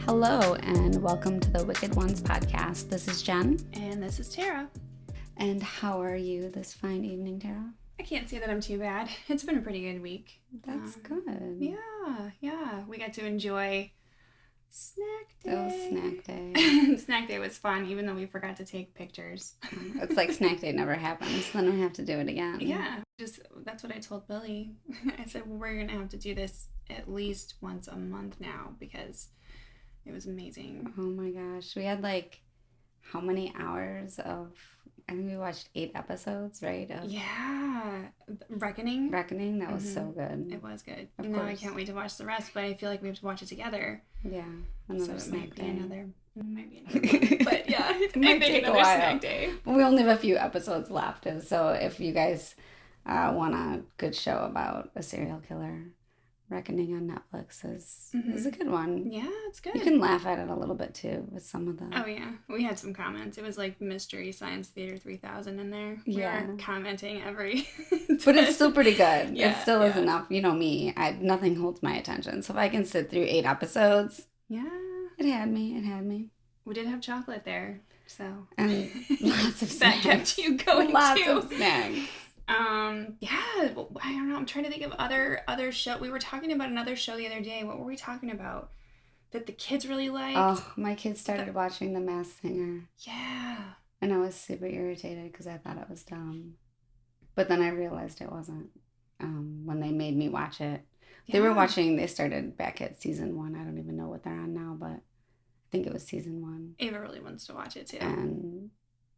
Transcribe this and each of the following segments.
Hello, and welcome to the Wicked Ones podcast. This is Jen. And this is Tara. And how are you this fine evening, Tara? I can't say that I'm too bad. It's been a pretty good week. That's good. Yeah. We got to enjoy snack day. It was snack day. Snack day was fun, even though we forgot to take pictures. It's like snack day never happens. Then we have to do it again. Yeah, that's what I told Billy. I said, well, we're going to have to do this at least once a month now because it was amazing. Oh my gosh. We had how many hours of, I think we watched 8 episodes, right? Yeah. Reckoning. That was so good. It was good. Of course. I can't wait to watch the rest, but I feel like we have to watch it together. Yeah. Another snack day. It might be another one. But yeah, it might take another snack day. We only have a few episodes left, and so if you guys want a good show about a serial killer, Reckoning on Netflix is a good one. Yeah, it's good. You can laugh at it a little bit too with some of the... Oh yeah, we had some comments. It was like Mystery Science Theater 3000 in there. We were commenting every... But it's still pretty good. Yeah, it still is enough. You know me, nothing holds my attention. So if I can sit through 8 episodes... Yeah. It had me. We did have chocolate there, so... And lots of snacks. That kept you going lots too. Of snacks. Yeah, well, I don't know. I'm trying to think of other show. We were talking about another show the other day. What were we talking about? That the kids really liked? Oh, my kids started watching The Masked Singer. Yeah. And I was super irritated because I thought it was dumb. But then I realized it wasn't when they made me watch it. Yeah. They started back at season 1. I don't even know what they're on now, but I think it was season 1. Ava really wants to watch it too. And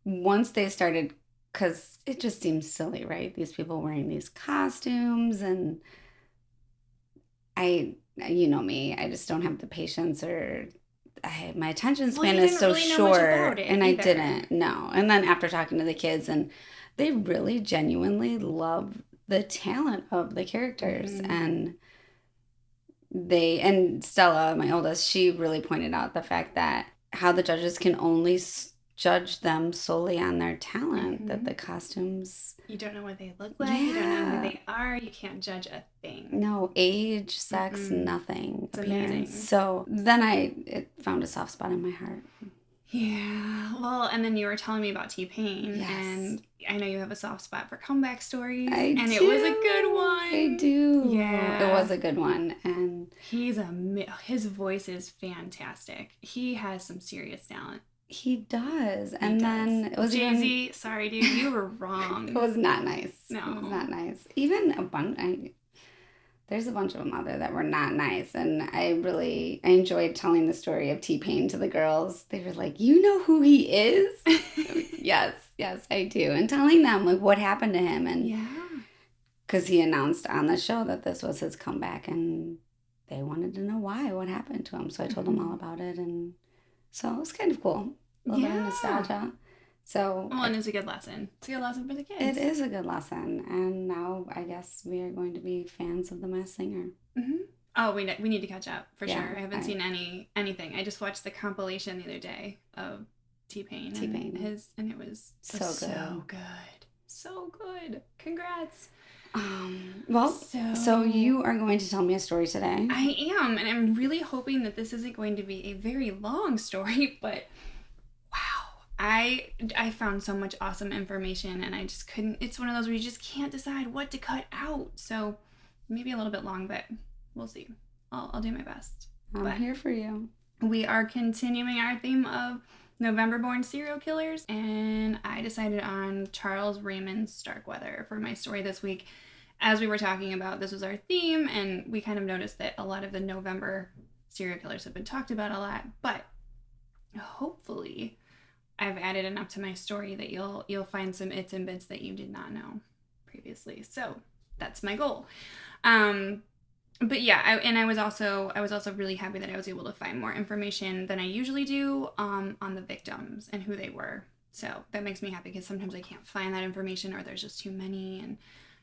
once they started, because it just seems silly, right? These people wearing these costumes, and you know me, I just don't have the patience, or my attention span is so really short, and I didn't know. And then after talking to the kids, and they really genuinely love the talent of the characters, and Stella, my oldest, she really pointed out the fact that how the judges can only judge them solely on their talent, that the costumes... You don't know what they look like, you don't know who they are, you can't judge a thing. No, age, sex, nothing. It's amazing. So then it found a soft spot in my heart. Yeah, well, and then you were telling me about T-Pain, and I know you have a soft spot for comeback stories, and it was a good one. I do. Yeah. It was a good one, and... his voice is fantastic. He has some serious talent. He does. Then it was Jay-Z, sorry dude, you were wrong. It was not nice. No. It was not nice. Even there's a bunch of them out there that were not nice, and I enjoyed telling the story of T-Pain to the girls. They were like, "You know who he is?" Yes, I do. And telling them what happened to him, and because he announced on the show that this was his comeback, and they wanted to know what happened to him. So I told them all about it, and so it was kind of cool. A little bit of nostalgia. So, and it's a good lesson. It's a good lesson for the kids. It is a good lesson. And now I guess we are going to be fans of The Masked Singer. Mm-hmm. Oh, we need to catch up, for sure. I haven't seen anything. I just watched the compilation the other day of T-Pain. And it was so good. So good. Congrats. So you are going to tell me a story today. I am, and I'm really hoping that this isn't going to be a very long story, but wow. I found so much awesome information, and I just couldn't. It's one of those where you just can't decide what to cut out. So maybe a little bit long, but we'll see. I'll do my best. I'm here for you. We are continuing our theme of November-born serial killers, and I decided on Charles Raymond Starkweather for my story this week. As we were talking about, this was our theme, and we kind of noticed that a lot of the November serial killers have been talked about a lot, but hopefully I've added enough to my story that you'll find some its and bits that you did not know previously. So that's my goal. But yeah, I was also really happy that I was able to find more information than I usually do on the victims and who they were. So that makes me happy because sometimes I can't find that information, or there's just too many, and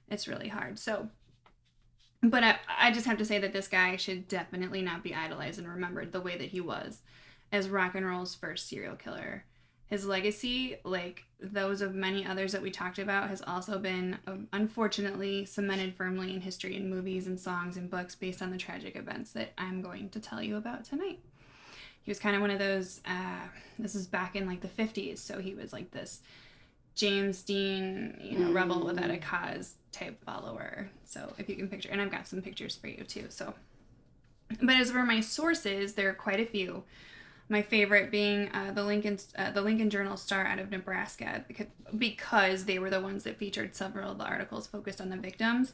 it's really hard. So, but I just have to say that this guy should definitely not be idolized and remembered the way that he was as rock and roll's first serial killer. His legacy, like those of many others that we talked about, has also been unfortunately cemented firmly in history in movies and songs and books based on the tragic events that I'm going to tell you about tonight. He was kind of one of those, this is back in like the 50s, so he was like this James Dean, rebel without a cause type follower. So if you can picture, and I've got some pictures for you too. So, but as for my sources, there are quite a few. My favorite being the Lincoln Journal-Star out of Nebraska, because they were the ones that featured several of the articles focused on the victims.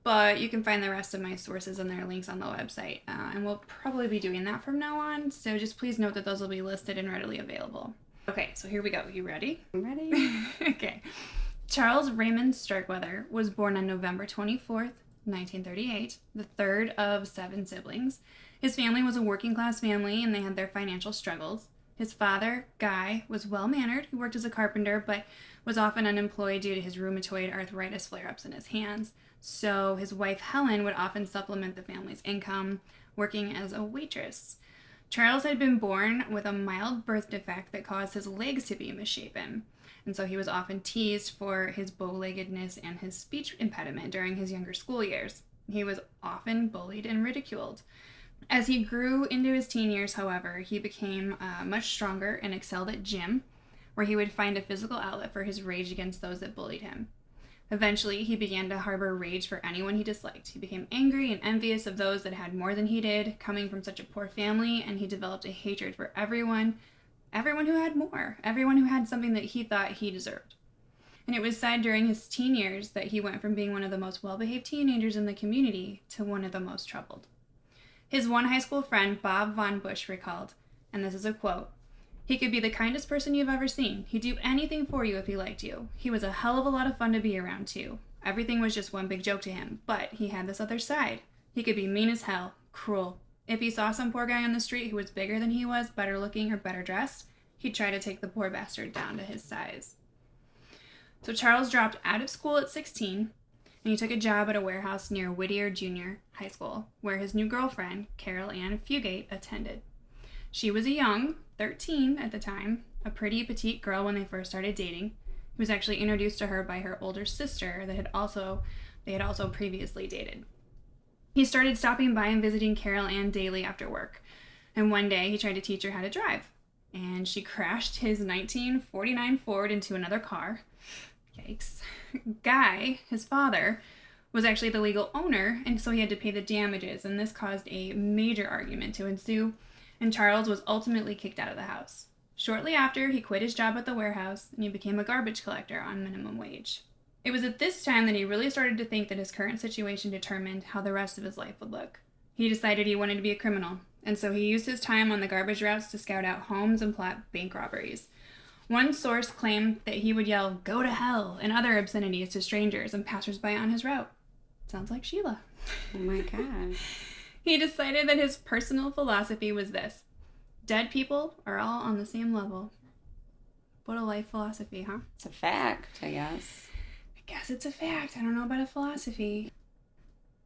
But you can find the rest of my sources and their links on the website. And we'll probably be doing that from now on. So just please note that those will be listed and readily available. Okay, so here we go. You ready? I'm ready. Okay. Charles Raymond Starkweather was born on November 24th, 1938, the third of 7 siblings. His family was a working-class family, and they had their financial struggles. His father, Guy, was well-mannered. He worked as a carpenter, but was often unemployed due to his rheumatoid arthritis flare-ups in his hands. So his wife, Helen, would often supplement the family's income, working as a waitress. Charles had been born with a mild birth defect that caused his legs to be misshapen, and so he was often teased for his bow-leggedness and his speech impediment during his younger school years. He was often bullied and ridiculed. As he grew into his teen years, however, he became much stronger and excelled at gym, where he would find a physical outlet for his rage against those that bullied him. Eventually, he began to harbor rage for anyone he disliked. He became angry and envious of those that had more than he did, coming from such a poor family, and he developed a hatred for everyone who had more, everyone who had something that he thought he deserved. And it was said during his teen years that he went from being one of the most well-behaved teenagers in the community to one of the most troubled. His one high school friend, Bob Von Bush, recalled, and this is a quote, "He could be the kindest person you've ever seen. He'd do anything for you if he liked you. He was a hell of a lot of fun to be around, too. Everything was just one big joke to him, but he had this other side. He could be mean as hell, cruel. If he saw some poor guy on the street who was bigger than he was, better looking, or better dressed, he'd try to take the poor bastard down to his size." So Charles dropped out of school at 16, and he took a job at a warehouse near Whittier Junior High School, where his new girlfriend, Caril Fugate, attended. She was a young, 13 at the time, a pretty petite girl when they first started dating. He was actually introduced to her by her older sister they had also previously dated. He started stopping by and visiting Caril Ann daily after work, and one day he tried to teach her how to drive, and she crashed his 1949 Ford into another car. Yikes. Guy, his father, was actually the legal owner, and so he had to pay the damages, and this caused a major argument to ensue, and Charles was ultimately kicked out of the house. Shortly after, he quit his job at the warehouse, and he became a garbage collector on minimum wage. It was at this time that he really started to think that his current situation determined how the rest of his life would look. He decided he wanted to be a criminal, and so he used his time on the garbage routes to scout out homes and plot bank robberies. One source claimed that he would yell, "Go to hell," and other obscenities to strangers and passersby on his route. Sounds like Sheila. Oh my God. He decided that his personal philosophy was this: dead people are all on the same level. What a life philosophy, huh? It's a fact, I guess. I guess it's a fact. I don't know about a philosophy.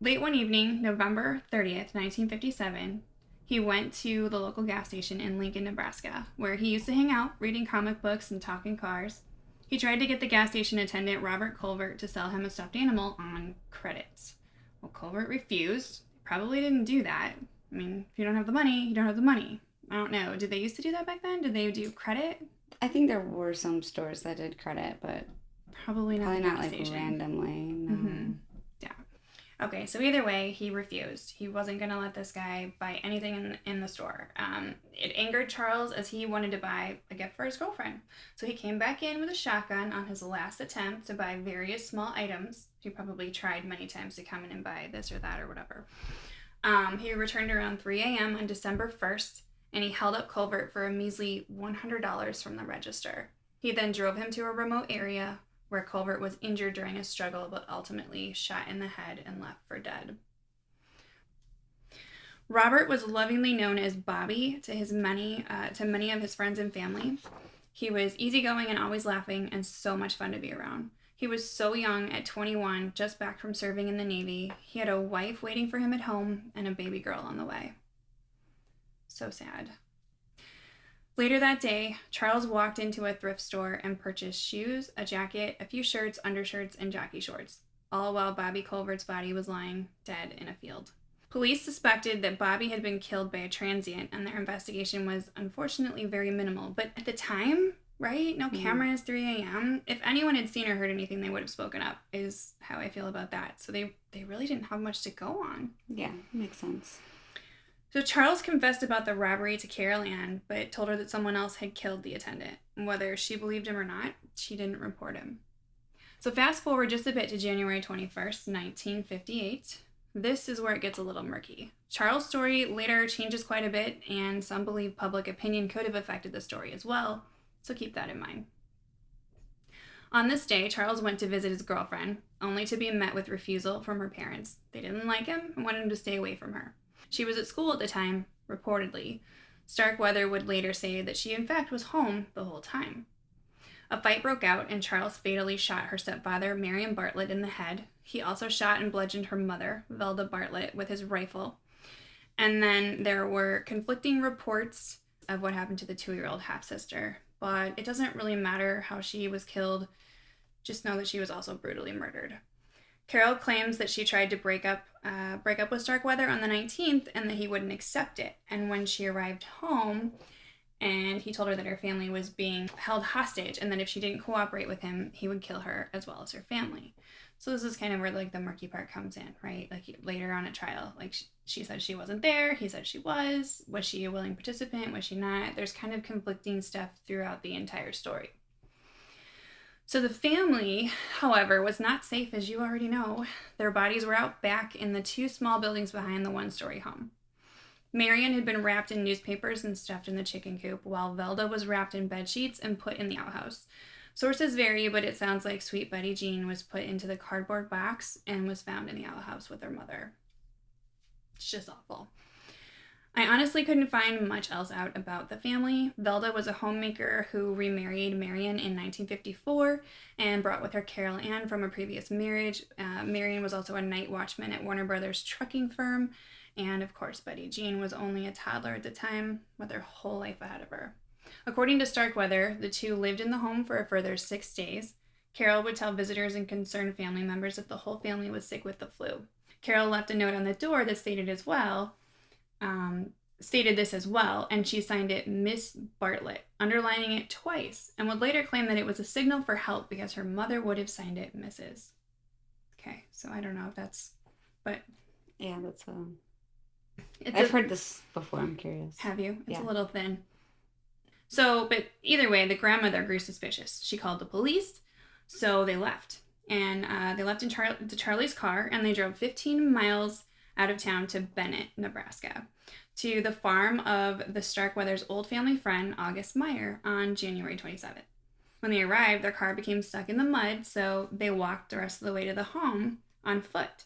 Late one evening, November 30th, 1957, he went to the local gas station in Lincoln, Nebraska, where he used to hang out, reading comic books and talking cars. He tried to get the gas station attendant, Robert Colbert, to sell him a stuffed animal on credit. Well, Colbert refused. Probably didn't do that. I mean, if you don't have the money, you don't have the money. I don't know. Did they used to do that back then? Did they do credit? I think there were some stores that did credit, but probably not like station. Randomly. No. Mm-hmm. Yeah. Okay, so either way, he refused. He wasn't going to let this guy buy anything in the store. It angered Charles as he wanted to buy a gift for his girlfriend. So he came back in with a shotgun on his last attempt to buy various small items. He probably tried many times to come in and buy this or that or whatever. He returned around 3 a.m. on December 1st, and he held up Colbert for a measly $100 from the register. He then drove him to a remote area where Colbert was injured during a struggle, but ultimately shot in the head and left for dead. Robert was lovingly known as Bobby to many of his friends and family. He was easygoing and always laughing and so much fun to be around. He was so young at 21, just back from serving in the Navy. He had a wife waiting for him at home and a baby girl on the way. So sad. Later that day, Charles walked into a thrift store and purchased shoes, a jacket, a few shirts, undershirts, and jockey shorts, all while Bobby Colbert's body was lying dead in a field. Police suspected that Bobby had been killed by a transient, and their investigation was unfortunately very minimal. But at the time, right? No cameras, 3 a.m. If anyone had seen or heard anything, they would have spoken up, is how I feel about that. So they really didn't have much to go on. Yeah, makes sense. So Charles confessed about the robbery to Caril Ann, but told her that someone else had killed the attendant. Whether she believed him or not, she didn't report him. So fast forward just a bit to January 21st, 1958. This is where it gets a little murky. Charles' story later changes quite a bit, and some believe public opinion could have affected the story as well, so keep that in mind. On this day, Charles went to visit his girlfriend, only to be met with refusal from her parents. They didn't like him and wanted him to stay away from her. She was at school at the time, reportedly. Starkweather would later say that she in fact was home the whole time. A fight broke out, and Charles fatally shot her stepfather, Marion Bartlett, in the head. He also shot and bludgeoned her mother, Velda Bartlett, with his rifle. And then there were conflicting reports of what happened to the 2-year-old half-sister. But it doesn't really matter how she was killed. Just know that she was also brutally murdered. Caril claims that she tried to break up with Starkweather on the 19th and that he wouldn't accept it. And when she arrived home, and he told her that her family was being held hostage and that if she didn't cooperate with him, he would kill her as well as her family. So this is kind of where like the murky part comes in, right? Like later on at trial, like she said she wasn't there, he said she was. Was she a willing participant? Was she not? There's kind of conflicting stuff throughout the entire story. So the family, however, was not safe, as you already know. Their bodies were out back in the 2 small buildings behind the 1-story home. Marion had been wrapped in newspapers and stuffed in the chicken coop, while Velda was wrapped in bed sheets and put in the outhouse. Sources vary, but it sounds like sweet Betty Jean was put into the cardboard box and was found in the outhouse with her mother. It's just awful. I honestly couldn't find much else out about the family. Velda was a homemaker who remarried Marion in 1954 and brought with her Caril Ann from a previous marriage. Marion was also a night watchman at Warner Brothers trucking firm. And of course, Betty Jean was only a toddler at the time with her whole life ahead of her. According to Starkweather, the 2 lived in the home for a further 6 days. Caril would tell visitors and concerned family members that the whole family was sick with the flu. Caril left a note on the door that stated this as well, and she signed it Miss Bartlett, underlining it twice, and would later claim that it was a signal for help because her mother would have signed it Mrs. Okay, so I don't know if that's, but yeah, that's I've heard this before. I'm curious. Have you? It's a little thin. So, but either way, the grandmother grew suspicious. She called the police, so they left. And they left in Charlie's car, and they drove 15 miles out of town to Bennett, Nebraska, to the farm of the Starkweather's old family friend, August Meyer, on January 27th. When they arrived, their car became stuck in the mud, so they walked the rest of the way to the home on foot.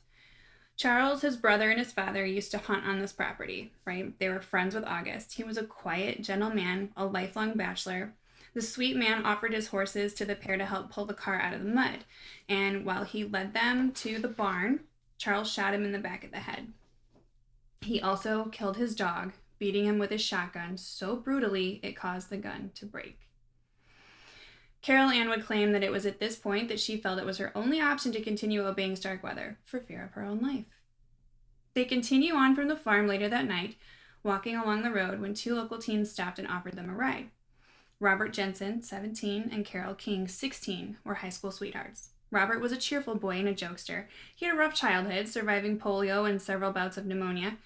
Charles, his brother, and his father used to hunt on this property, right? They were friends with August. He was a quiet, gentle man, a lifelong bachelor. The sweet man offered his horses to the pair to help pull the car out of the mud. And while he led them to the barn, Charles shot him in the back of the head. He also killed his dog, beating him with his shotgun so brutally it caused the gun to break. Caril Ann would claim that it was at this point that she felt it was her only option to continue obeying Starkweather for fear of her own life. They continue on from the farm later that night, walking along the road when 2 local teens stopped and offered them a ride. Robert Jensen, 17, and Carol King, 16, were high school sweethearts. Robert was a cheerful boy and a jokester. He had a rough childhood, surviving polio and several bouts of pneumonia.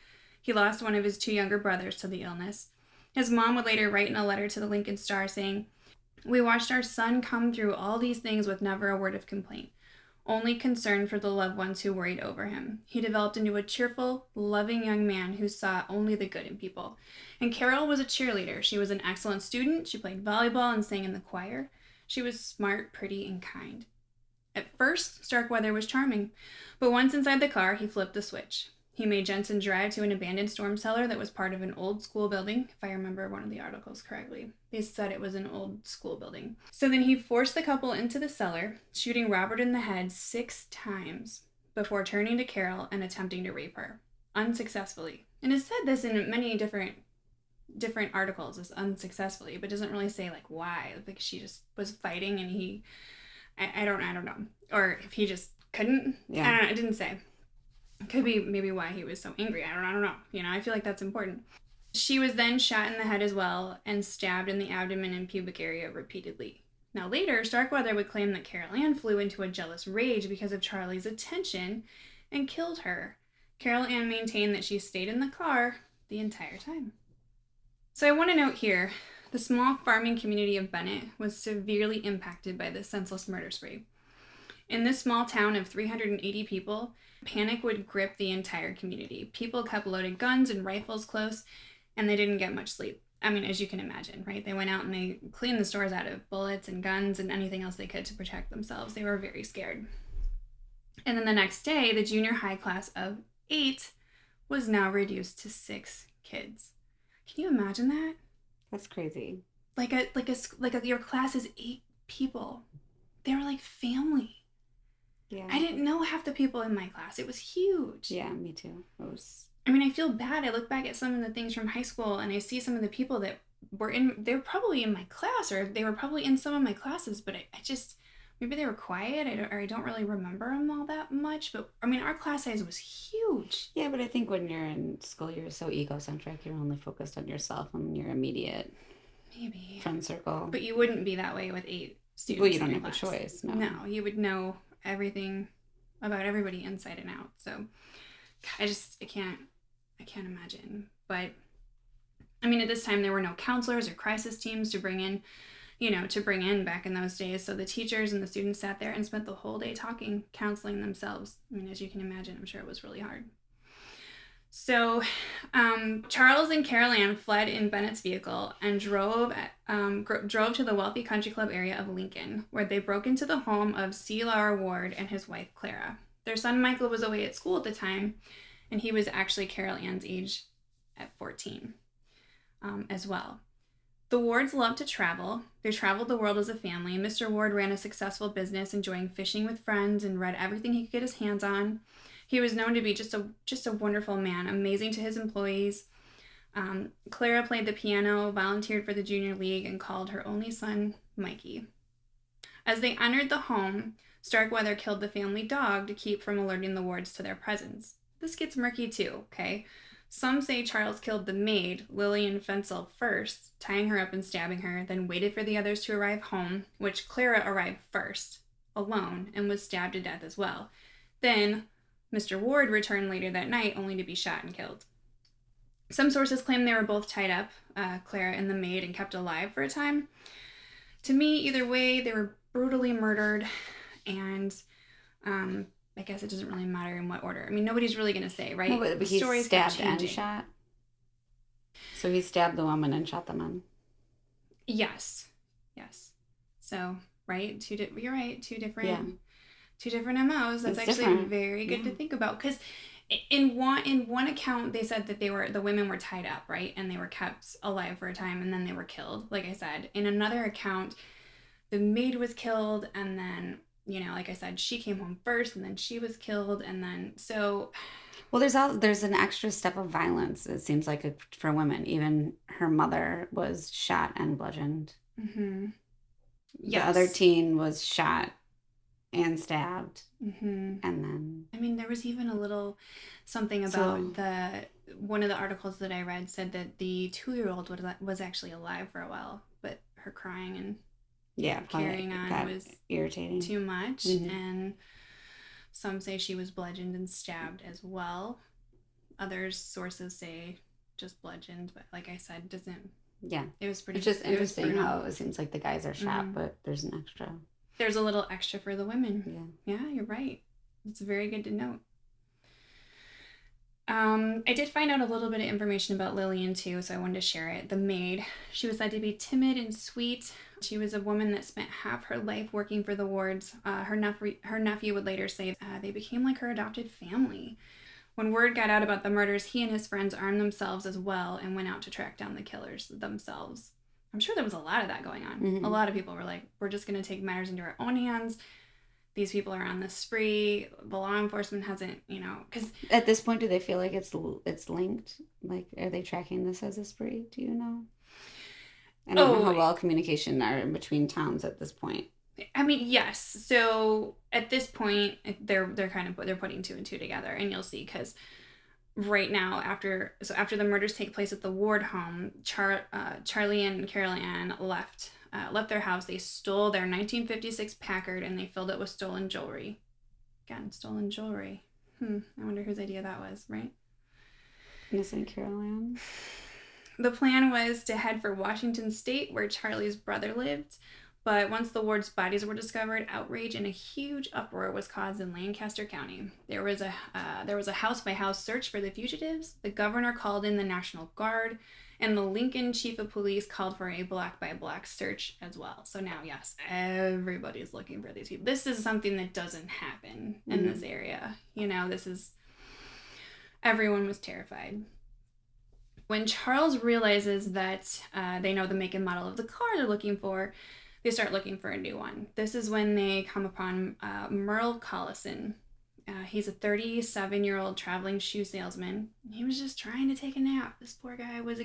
He lost one of his 2 younger brothers to the illness. His mom would later write in a letter to the Lincoln Star saying, "We watched our son come through all these things with never a word of complaint, only concern for the loved ones who worried over him. He developed into a cheerful, loving young man who saw only the good in people." And Carol was a cheerleader. She was an excellent student. She played volleyball and sang in the choir. She was smart, pretty, and kind. At first, Starkweather was charming, but once inside the car, he flipped the switch. He made Jensen drive to an abandoned storm cellar that was part of an old school building, if I remember one of the articles correctly. They said it was an old school building. So then he forced the couple into the cellar, shooting Robert in the head 6 times before turning to Carol and attempting to rape her, unsuccessfully. And it said this in many different articles as unsuccessfully, but doesn't really say like why. Like she just was fighting and I don't know. Or if he just couldn't. Yeah. I don't know. It didn't say. Could be maybe why he was so angry. I don't know. I feel like that's important. She was then shot in the head as well and stabbed in the abdomen and pubic area repeatedly. Now later, Starkweather would claim that Caril Ann flew into a jealous rage because of Charlie's attention and killed her. Caril Ann maintained that she stayed in the car the entire time. So I want to note here, the small farming community of Bennett was severely impacted by this senseless murder spree. In this small town of 380 people, panic would grip the entire community. People kept loaded guns and rifles close, and they didn't get much sleep. I mean, as you can imagine, right? They went out and they cleaned the stores out of bullets and guns and anything else they could to protect themselves. They were very scared. And then the next day, the junior high class of 8 was now reduced to 6 kids. Can you imagine that? That's crazy. Your class is 8 people. They were like family. Yeah. I didn't know half the people in my class. It was huge. Yeah, me too. I mean, I feel bad. I look back at some of the things from high school and I see some of the people that they were probably in my class, or they were probably in some of my classes, but I just, maybe they were quiet, I don't really remember them all that much. But I mean, our class size was huge. Yeah, but I think when you're in school, you're so egocentric. You're only focused on yourself and your immediate friend circle. But you wouldn't be that way with 8 students. Well, you don't have a choice. No, you would know everything about everybody inside and out. So I can't imagine. But I mean, at this time there were no counselors or crisis teams to bring in back in those days. So the teachers and the students sat there and spent the whole day talking, counseling themselves. I mean, as you can imagine, I'm sure it was really hard. So Charles and Caril Ann fled in Bennett's vehicle and drove to the wealthy country club area of Lincoln, where they broke into the home of C. Lauer Ward and his wife, Clara. Their son, Michael, was away at school at the time, and he was actually Caril Ann's age at 14 as well. The Wards loved to travel. They traveled the world as a family. Mr. Ward ran a successful business, enjoying fishing with friends, and read everything he could get his hands on. He was known to be just a wonderful man, amazing to his employees. Clara played the piano, volunteered for the junior league, and called her only son Mikey. As they entered the home, Starkweather killed the family dog to keep from alerting the Wards to their presence. This gets murky too, okay? Some say Charles killed the maid, Lillian Fensel, first, tying her up and stabbing her, then waited for the others to arrive home, which Clara arrived first, alone, and was stabbed to death as well. Then Mr. Ward returned later that night, only to be shot and killed. Some sources claim they were both tied up, Clara and the maid, and kept alive for a time. To me, either way, they were brutally murdered, and I guess it doesn't really matter in what order. I mean, nobody's really going to say, right? No, but he stabbed and shot? So he stabbed the woman and shot the man? Yes. So, right? You're right. Two different MOs. That's actually different. Very good to think about, because in one account they said that the women were tied up, right, and they were kept alive for a time, and then they were killed. Like I said, in another account, the maid was killed, and then like I said, she came home first, and then she was killed, and then so. Well, there's an extra step of violence. It seems like for women, even her mother was shot and bludgeoned. Mm-hmm. Yes. The other teen was shot and stabbed, mm-hmm. and then I mean, there was even a little something about one of the articles that I read said that the 2-year-old was actually alive for a while, but her crying and carrying on was irritating, too much, mm-hmm. and some say she was bludgeoned and stabbed as well. Other sources say just bludgeoned, but like I said, doesn't. Yeah, it was pretty. It's just interesting how it seems like the guys are shot, mm-hmm. but there's an extra. There's a little extra for the women. Yeah, you're right. It's very good to note. I did find out a little bit of information about Lillian too, so I wanted to share it. The maid, she was said to be timid and sweet. She was a woman that spent half her life working for the Wards. Her nephew would later say they became like her adopted family. When word got out about the murders, he and his friends armed themselves as well and went out to track down the killers themselves. I'm sure there was a lot of that going on. Mm-hmm. A lot of people were like, we're just going to take matters into our own hands. These people are on this spree. The law enforcement hasn't, because... At this point, do they feel like it's linked? Like, are they tracking this as a spree? Do you know? I don't know how well communication are in between towns at this point. I mean, yes. So at this point, they're they're putting two and two together, and you'll see because right now after the murders take place at the Ward home, Charlie and Carol Ann left their house. They stole their 1956 Packard and they filled it with stolen jewelry. Again, stolen jewelry. I wonder whose idea that was, right? Missing Carol Ann. The plan was to head for Washington State, where Charlie's brother lived. But once the Wards' bodies were discovered, outrage and a huge uproar was caused in Lancaster County. There was a house-by-house search for the fugitives. The governor called in the National Guard, and the Lincoln chief of police called for a black-by-black search as well. So now, yes, everybody's looking for these people. This is something that doesn't happen in this area. Everyone was terrified. When Charles realizes that they know the make and model of the car they're looking for, they start looking for a new one. This is when they come upon Merle Collison. He's a 37-year-old traveling shoe salesman. He was just trying to take a nap. This poor guy was,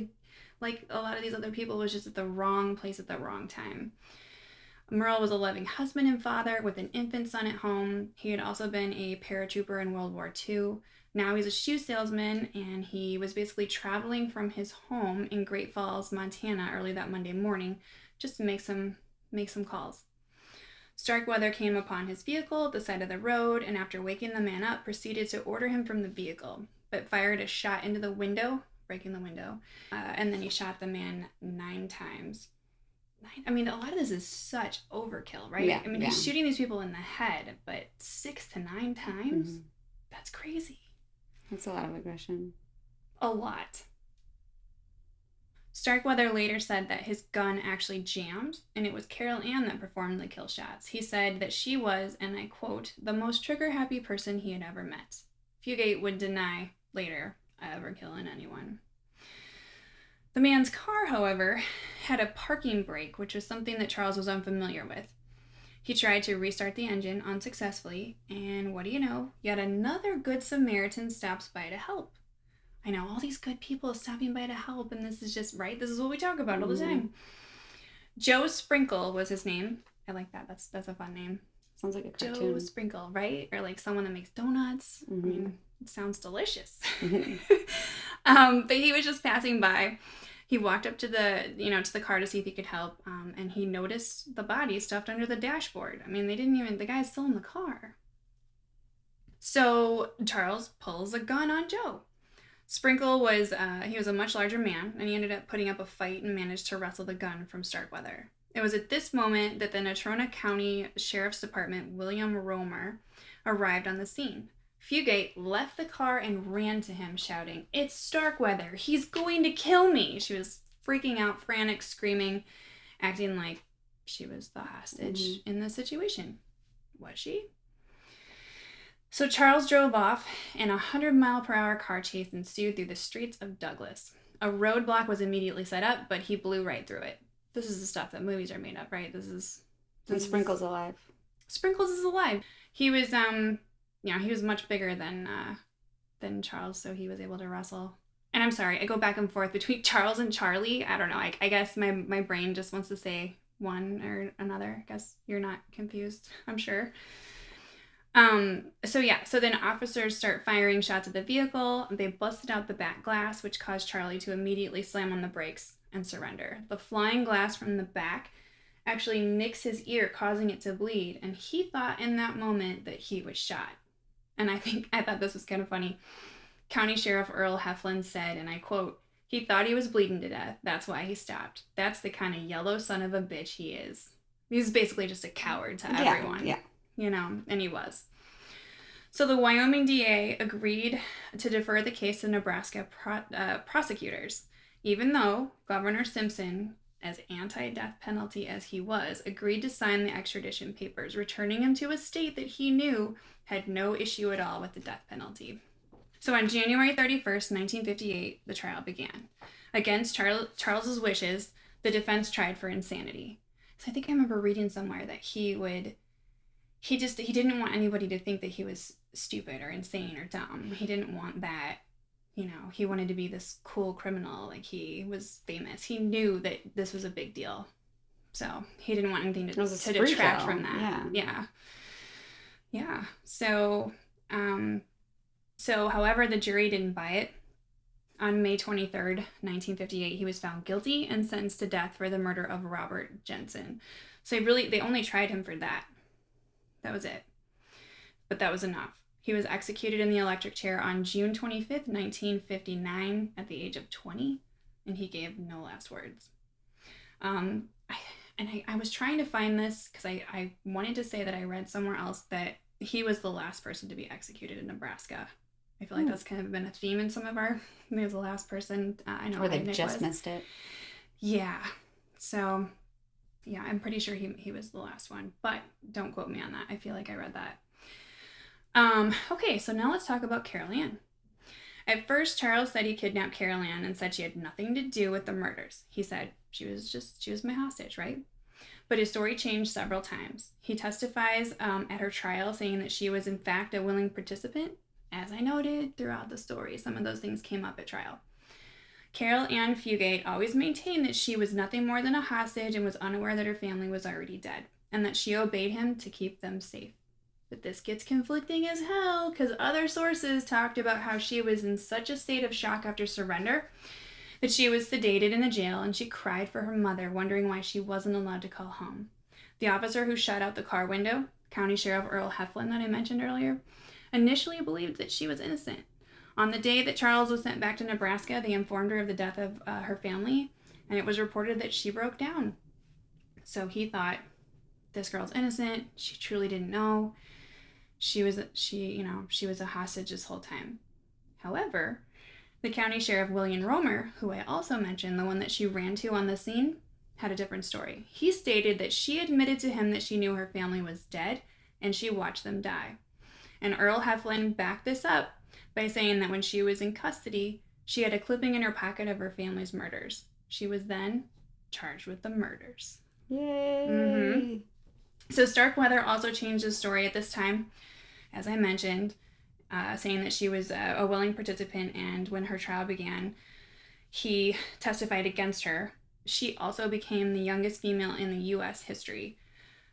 like a lot of these other people, was just at the wrong place at the wrong time. Merle was a loving husband and father with an infant son at home. He had also been a paratrooper in World War II. Now he's a shoe salesman, and he was basically traveling from his home in Great Falls, Montana, early that Monday morning just to make some calls. Starkweather came upon his vehicle at the side of the road, and after waking the man up, proceeded to order him from the vehicle, but fired a shot into the window, breaking the window, and then he shot the man 9 times. I mean, a lot of this is such overkill, right? Yeah, he's shooting these people in the head, but 6 to 9 times? That's crazy. That's a lot of aggression. A lot. Starkweather later said that his gun actually jammed, and it was Carol Ann that performed the kill shots. He said that she was, and I quote, the most trigger-happy person he had ever met. Fugate would deny later ever killing anyone. The man's car, however, had a parking brake, which was something that Charles was unfamiliar with. He tried to restart the engine unsuccessfully, and what do you know? Yet another good Samaritan stops by to help. I know, all these good people stopping by to help, and this is just, right? This is what we talk about all the time. Joe Sprinkle was his name. I like that. That's a fun name. Sounds like a cartoon. Joe Sprinkle, right? Or like someone that makes donuts. I mean, it sounds delicious. But he was just passing by. He walked up to the car to see if he could help, and he noticed the body stuffed under the dashboard. I mean, the guy's still in the car. So Charles pulls a gun on Joe. Sprinkle was a much larger man, and he ended up putting up a fight and managed to wrestle the gun from Starkweather. It was at this moment that the Natrona County Sheriff's Department, William Romer, arrived on the scene. Fugate left the car and ran to him, shouting, "It's Starkweather! He's going to kill me!" She was freaking out, frantic, screaming, acting like she was the hostage in the situation. Was she? So Charles drove off, and a 100-mile-per-hour car chase ensued through the streets of Douglas. A roadblock was immediately set up, but he blew right through it. This is the stuff that movies are made of, right? And Sprinkle's alive. Sprinkles is alive. He was, he was much bigger than Charles, so he was able to wrestle. And I'm sorry, I go back and forth between Charles and Charlie. I don't know. I guess my brain just wants to say one or another. I guess you're not confused, I'm sure. So then officers start firing shots at the vehicle. They busted out the back glass, which caused Charlie to immediately slam on the brakes and surrender. The flying glass from the back actually nicks his ear, causing it to bleed, and he thought in that moment that he was shot. And I thought this was kind of funny. County Sheriff Earl Heflin said, and I quote, "He thought he was bleeding to death. That's why he stopped. That's the kind of yellow son of a bitch he is." He's basically just a coward to everyone. Yeah. And he was. So the Wyoming DA agreed to defer the case to Nebraska prosecutors, even though Governor Simpson, as anti-death penalty as he was, agreed to sign the extradition papers, returning him to a state that he knew had no issue at all with the death penalty. So on January 31st, 1958, the trial began. Against Charles's wishes, the defense tried for insanity. So I think I remember reading somewhere that he didn't want anybody to think that he was stupid or insane or dumb. He didn't want that, he wanted to be this cool criminal, like he was famous. He knew that this was a big deal. So he didn't want anything to kill. detract from that. Yeah. So, however, the jury didn't buy it. On May 23rd, 1958, he was found guilty and sentenced to death for the murder of Robert Jensen. So they only tried him for that. That was it. But that was enough. He was executed in the electric chair on June 25th, 1959, at the age of 20, and he gave no last words. I was trying to find this because I wanted to say that I read somewhere else that he was the last person to be executed in Nebraska. I feel like that's kind of been a theme in some of our... He was the last person. I know. Or they just missed it. Yeah. So, yeah, I'm pretty sure he was the last one. But don't quote me on that. I feel like I read that. Okay, so now let's talk about Caril Ann. At first, Charles said he kidnapped Caril Ann and said she had nothing to do with the murders. He said she was my hostage, right? But his story changed several times. He testifies at her trial saying that she was in fact a willing participant. As I noted throughout the story, some of those things came up at trial. Caril Ann Fugate always maintained that she was nothing more than a hostage and was unaware that her family was already dead, and that she obeyed him to keep them safe. But this gets conflicting as hell, because other sources talked about how she was in such a state of shock after surrender that she was sedated in the jail and she cried for her mother, wondering why she wasn't allowed to call home. The officer who shut out the car window, County Sheriff Earl Heflin that I mentioned earlier, initially believed that she was innocent. On the day that Charles was sent back to Nebraska, they informed her of the death of her family, and it was reported that she broke down. So he thought, this girl's innocent. She truly didn't know. She was a hostage this whole time. However, the county sheriff, William Romer, who I also mentioned, the one that she ran to on the scene, had a different story. He stated that she admitted to him that she knew her family was dead and she watched them die. And Earl Heflin backed this up by saying that when she was in custody, she had a clipping in her pocket of her family's murders. She was then charged with the murders. Yay! Mm-hmm. So Starkweather also changed his story at this time, as I mentioned, saying that she was a willing participant, and when her trial began, he testified against her. She also became the youngest female in the U.S. history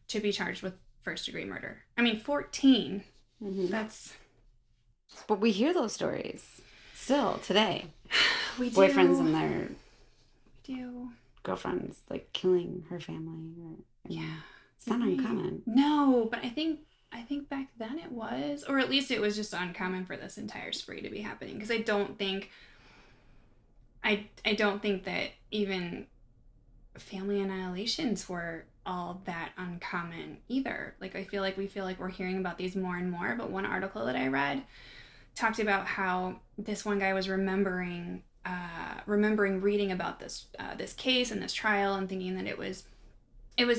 to be charged with first-degree murder. I mean, 14. Mm-hmm. That's... But we hear those stories still today. We do. Boyfriends and their girlfriends, like, killing her family. It's not uncommon. No, but I think back then it was, or at least it was just uncommon for this entire spree to be happening. Because I don't think that even family annihilations were all that uncommon either. Like, I feel like we're hearing about these more and more. But one article that I read talked about how this one guy was remembering reading about this case and this trial and thinking that it was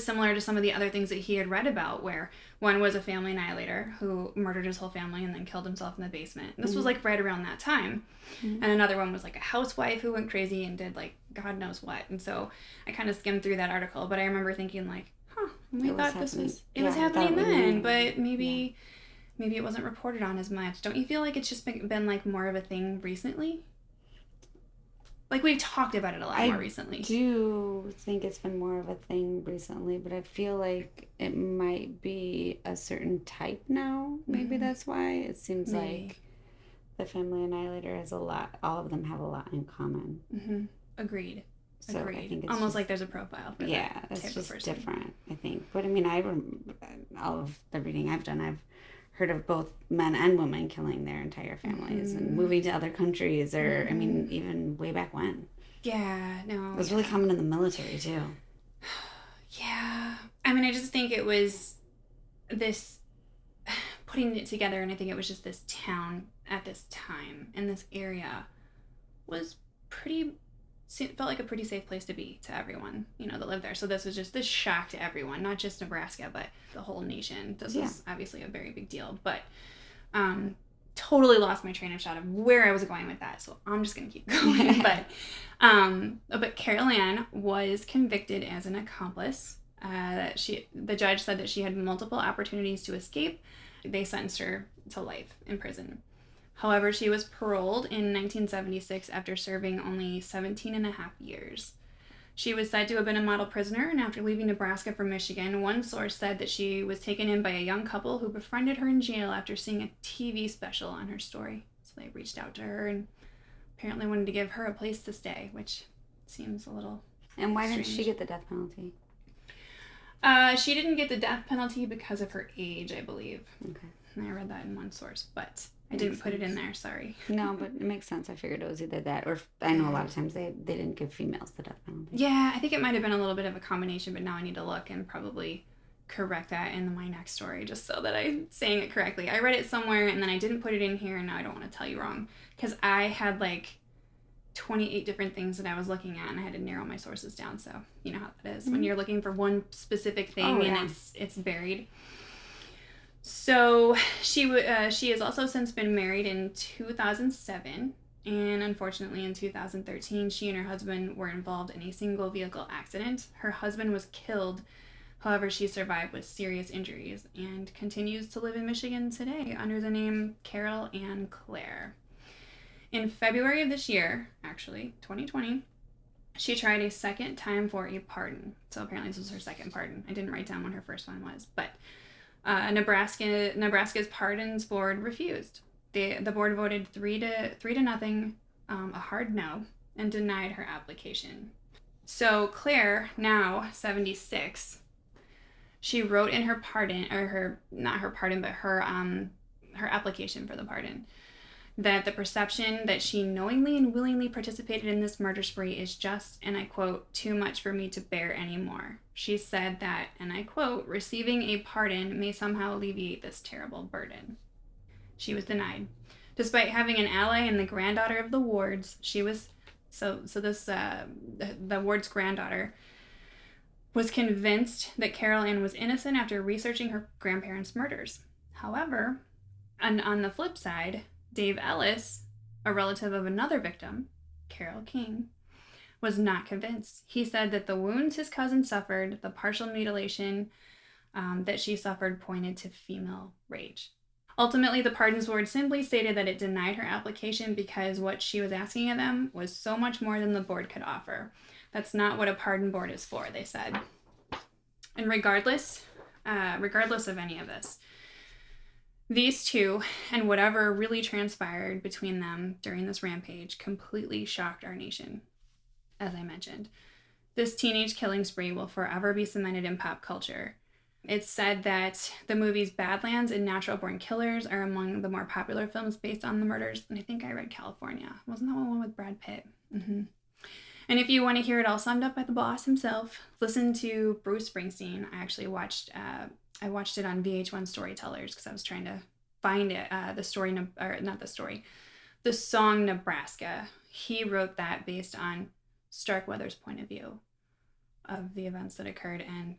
similar to some of the other things that he had read about, where one was a family annihilator who murdered his whole family and then killed himself in the basement. This was like right around that time. And another one was like a housewife who went crazy and did like God knows what. And so I kind of skimmed through that article, but I remember thinking like, we thought this was happening then, but maybe it wasn't reported on as much. Don't you feel like it's just been like more of a thing recently? Like, we've talked about it a lot more recently. I do think it's been more of a thing recently, but I feel like it might be a certain type now. Maybe that's why. It seems like the family annihilator has a lot, all of them have a lot in common. Mm-hmm. Agreed. So I think it's almost just, like there's a profile for that type it's of just person. different, I think. But I mean, all of the reading I've done, I've heard of both men and women killing their entire families and moving to other countries, or I mean, even way back when. Yeah, no. It was really common in the military too. Yeah. I mean, I just think it was this putting it together, and I think it was just this town at this time in this area was felt like a pretty safe place to be to everyone, that lived there. So this was just this shock to everyone, not just Nebraska, but the whole nation. This was obviously a very big deal, but totally lost my train of thought of where I was going with that. So I'm just going to keep going. But Caril Ann was convicted as an accomplice. The judge said that she had multiple opportunities to escape. They sentenced her to life in prison. However, she was paroled in 1976 after serving only 17 and a half years. She was said to have been a model prisoner, and after leaving Nebraska for Michigan, one source said that she was taken in by a young couple who befriended her in jail after seeing a TV special on her story. So they reached out to her and apparently wanted to give her a place to stay, which seems a little And why strange. didn't she get the death penalty? She didn't get the death penalty because of her age, I believe. Okay. And I read that in one source, but I didn't put it in there, sorry. No, but it makes sense. I figured it was either that or I know a lot of times they didn't give females the death penalty. Yeah, I think it might have been a little bit of a combination, but now I need to look and probably correct that in my next story just so that I'm saying it correctly. I read it somewhere and then I didn't put it in here and now I don't want to tell you wrong because I had like 28 different things that I was looking at and I had to narrow my sources down. So you know how that is when you're looking for one specific thing and it's buried. So she has also since been married in 2007, and unfortunately in 2013 she and her husband were involved in a single vehicle accident. Her husband was killed, however she survived with serious injuries and continues to live in Michigan today under the name Caril and Claire. In February of this year, actually 2020, she tried a second time for a pardon. So apparently this was her second pardon. I didn't write down when her first one was, but Nebraska's pardons board refused. The board voted 3-0, a hard no, and denied her application. So Claire, now 76, she wrote in her pardon, or her application for the pardon, that the perception that she knowingly and willingly participated in this murder spree is just, and I quote, too much for me to bear anymore. She said that, and I quote, receiving a pardon may somehow alleviate this terrible burden. She was denied. Despite having an ally in the granddaughter of the Wards, the Ward's granddaughter was convinced that Caril Ann was innocent after researching her grandparents' murders. However, and on the flip side, Dave Ellis, a relative of another victim, Carol King, was not convinced. He said that the wounds his cousin suffered, the partial mutilation that she suffered, pointed to female rage. Ultimately, the pardons board simply stated that it denied her application because what she was asking of them was so much more than the board could offer. That's not what a pardon board is for, they said. And regardless of any of this, these two, and whatever really transpired between them during this rampage, completely shocked our nation. As I mentioned, this teenage killing spree will forever be cemented in pop culture. It's said that the movies Badlands and Natural Born Killers are among the more popular films based on the murders, and I think I read California. Wasn't that one with Brad Pitt? Mm-hmm. And if you want to hear it all summed up by the boss himself, listen to Bruce Springsteen. I actually watched it on VH1 Storytellers because I was trying to find it, the song Nebraska. He wrote that based on Starkweather's point of view of the events that occurred, and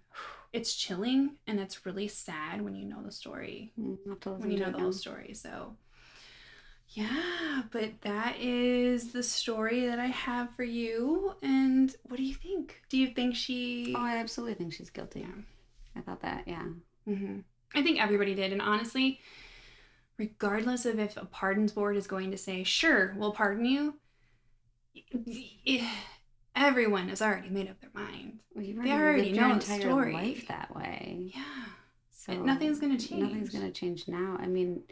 it's chilling and it's really sad when you know the story, when you know the whole story. So yeah, but that is the story that I have for you. And what do you think? Do you think she... Oh, I absolutely think she's guilty. Yeah. I thought that, yeah. Mm-hmm. I think everybody did. And honestly, regardless of if a pardons board is going to say, sure, we'll pardon you, everyone has already made up their mind. Well, they already know the story. Life that way. Yeah. So nothing's going to change. Nothing's going to change now. I mean,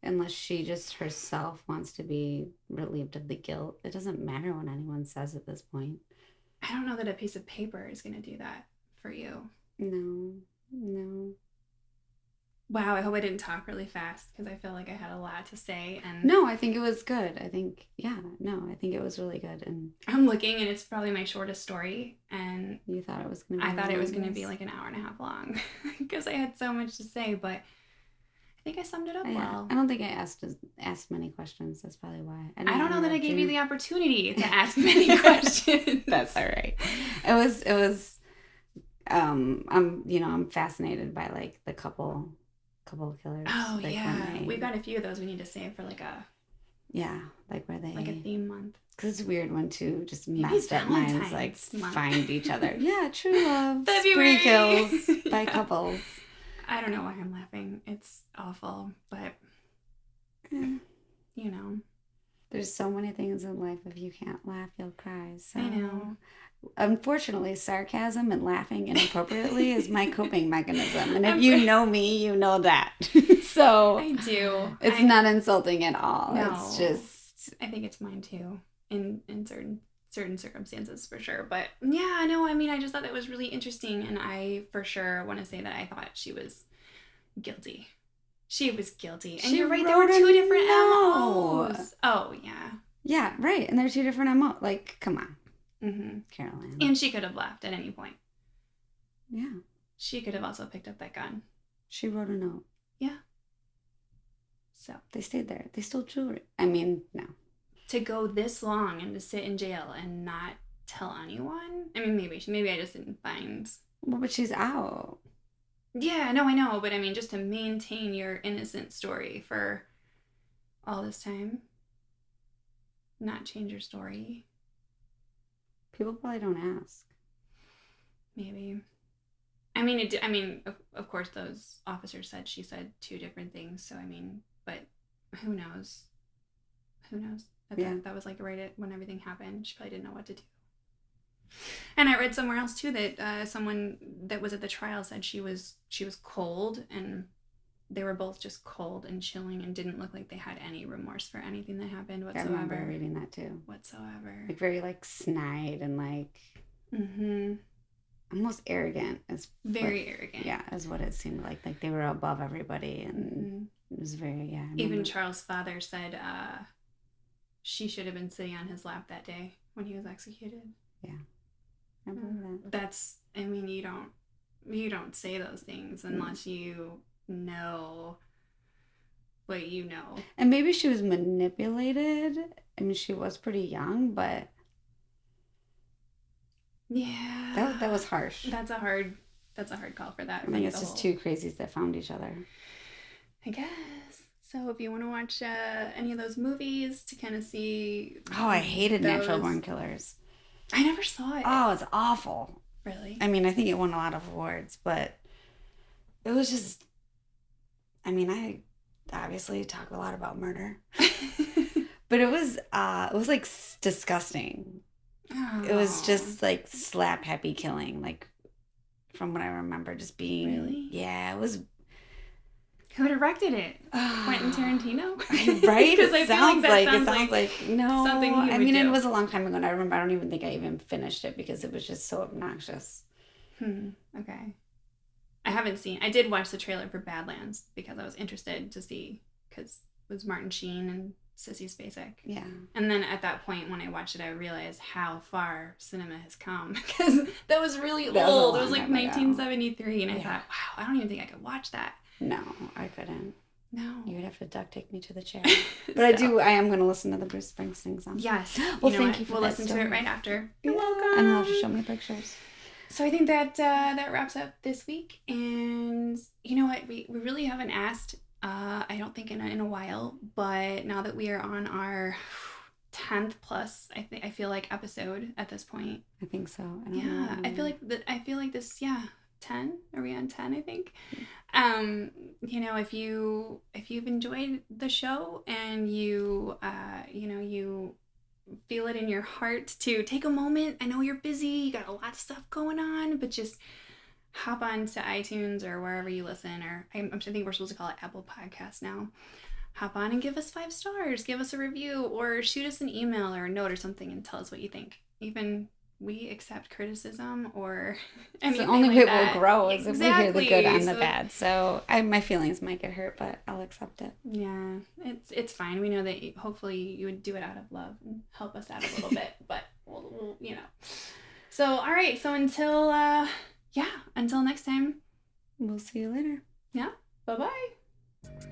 unless she just herself wants to be relieved of the guilt. It doesn't matter what anyone says at this point. I don't know that a piece of paper is going to do that for you. No. Wow, I hope I didn't talk really fast because I feel like I had a lot to say. And no, I think it was good. I think it was really good. And I'm looking, and it's probably my shortest story. And you thought it was going to be? I thought it was going to be like an hour and a half long because I had so much to say. But I think I summed it up well. I don't think I asked many questions. That's probably why. I don't know that I gave you the opportunity to ask many questions. That's all right. It was. I'm fascinated by like the couple killers. Oh, like yeah. We've got a few of those we need to save for like a... Yeah, like where they... Like a theme month. Because it's weird when two just messed up minds like find each other. Yeah, true love. February. Spree kills by couples. I don't know why I'm laughing. It's awful, but... You know. There's so many things in life. If you can't laugh, you'll cry. So, I know. unfortunately, sarcasm and laughing inappropriately is my coping mechanism. And if you know me, you know that. So I do. It's not insulting at all. No. It's just... I think it's mine too. In certain circumstances for sure. But yeah, no, I mean, I just thought that was really interesting, and I for sure want to say that I thought she was guilty. She was guilty. And you're right, there were two different MOs. Oh, yeah. Yeah, right. And there were two different MOs. Like, come on. Mm-hmm. Caroline. And she could have left at any point. Yeah. She could have also picked up that gun. She wrote a note. Yeah. So. They stayed there. They stole jewelry. I mean, no. To go this long and to sit in jail and not tell anyone? I mean, maybe I just didn't find... Well, but she's out. Yeah, no, I know. But I mean, just to maintain your innocent story for all this time. Not change your story. People probably don't ask. Maybe. I mean, of course, those officers said she said two different things. So, I mean, but who knows? Who knows? That was like right at when everything happened. She probably didn't know what to do. And I read somewhere else too that someone that was at the trial said she was cold, and they were both just cold and chilling and didn't look like they had any remorse for anything that happened whatsoever. I remember reading that too. Whatsoever. Like very like snide and like almost arrogant. Very arrogant. Yeah, is what it seemed like. Like they were above everybody, and it was very Even Charles' father said she should have been sitting on his lap that day when he was executed. Yeah. I believe that. That's, I mean, you don't say those things unless you know what you know. And maybe she was manipulated. I mean, she was pretty young, but yeah, that was harsh. That's a hard call for that. I think it's just two crazies that found each other. I guess. So if you want to watch any of those movies to kind of see... Oh, I hated Natural Born Killers. I never saw it. Oh, it's awful. Really? I mean, I think it won a lot of awards, but it was just... I mean, I obviously talk a lot about murder. But it was like disgusting. Oh. It was just like slap happy killing, like from what I remember, just being... Really? Yeah, it was... Who directed it? Quentin Tarantino? Right? It sounds like no. Something he would I mean, do. it was a long time ago, and I remember. I don't even think I even finished it because it was just so obnoxious. Okay. I did watch the trailer for Badlands because I was interested to see, because it was Martin Sheen and Sissy Spacek. Yeah. And then at that point, when I watched it, I realized how far cinema has come, because that was really old. It was like 1973, and I thought, wow, I don't even think I could watch that. No, I couldn't. No. You would have to duct tape me to the chair. But I am going to listen to the Bruce Springsteen song. Yes. Well, thank you for We'll that listen story. to it right after. You're welcome. And I'll have to show me pictures. So I think that that wraps up this week. And you know what? We really haven't asked, I don't think in a while, but now that we are on our 10th plus, I feel like episode at this point. I think so. I feel like this, 10. Are we on 10? I think. You know, if you've enjoyed the show and you feel it in your heart to take a moment. I know you're busy, you got a lot of stuff going on, but just hop on to iTunes or wherever you listen, or I think we're supposed to call it Apple Podcasts now. Hop on and give us 5 stars, give us a review, or shoot us an email or a note or something and tell us what you think. Even we accept criticism or anything. It's the only like way we'll grow is if we hear the good and the So, bad. So my feelings might get hurt, but I'll accept it. Yeah, it's fine. We know that hopefully you would do it out of love and help us out a little bit, but we'll. So all right. So until next time, we'll see you later. Yeah. Bye-bye.